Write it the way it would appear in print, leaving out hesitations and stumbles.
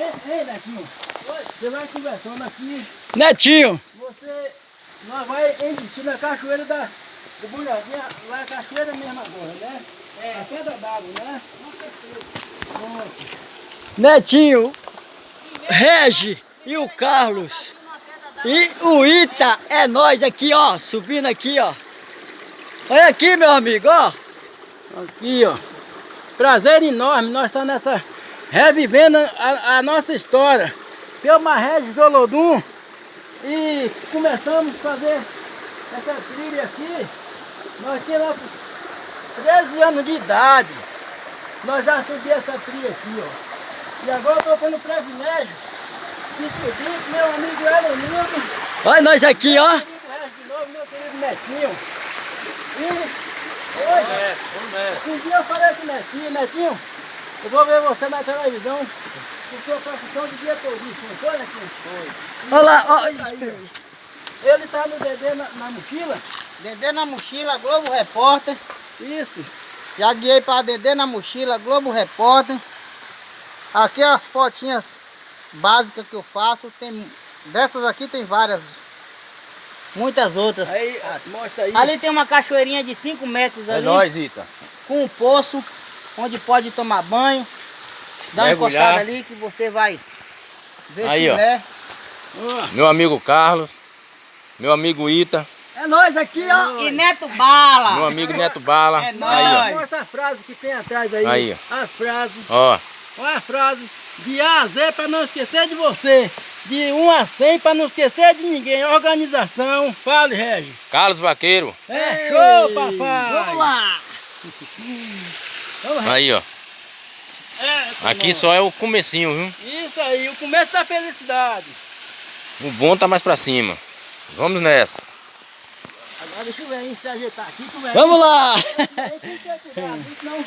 Ei, Netinho. Oi. Você vai conversando aqui. Netinho. Nós vai investir na cachoeira do Bunhadinha, lá é a cachoeira mesmo agora, né? É. A pedra d'água, né? Com certeza. Pronto. Netinho, Regi e o Carlos e o Ita, é nós aqui, ó, subindo aqui, ó. Olha aqui, meu amigo, ó. Aqui, ó. Prazer enorme, nós estamos revivendo a nossa história. Pelo Marrege Olodum e começamos a fazer essa trilha aqui. Nós tínhamos nossos 13 anos de idade. Nós já subimos essa trilha aqui, ó. E agora eu estou tendo o privilégio de subir com meu amigo Elenildo. Olha nós aqui, ó. Meu querido Regis de novo, meu querido Netinho. E hoje, um dia eu falei com o Netinho, eu vou ver você na televisão, com sua profissão de diretorista, não foi, Netinho? Foi. Olha lá, ó. Ele tá no Dedê na mochila. Dedê na mochila, Globo Repórter. Isso. Já guiei para Dedê na mochila, Globo Repórter. Aqui as fotinhas básicas que eu faço. Dessas aqui tem várias. Muitas outras. Aí, mostra aí. Ali tem uma cachoeirinha de 5 metros ali. É nóis, Ita. Com um poço, onde pode tomar banho. Dá uma Mergulhar. encostada ali que você vai ver Aí, ó. filé. Meu amigo Carlos, meu amigo Ita, É nós aqui, ó. E Neto Bala. meu amigo Neto Bala. É Aí, Mostra a frase que tem atrás aí. Aí, A frase. ó. Olha a frase. De A a Z para não esquecer de você. De 1 a 100 para não esquecer de ninguém. Organização. Fale, Regis. Carlos Vaqueiro. É show, papai. Vamos lá. Aí, ó. Aqui só é o comecinho, viu? Isso aí, o começo da felicidade. O bom tá mais pra cima. Vamos nessa. Agora deixa o velhinho se ajeitar aqui, que o velhinho Vamos lá. tem que ter cuidado, senão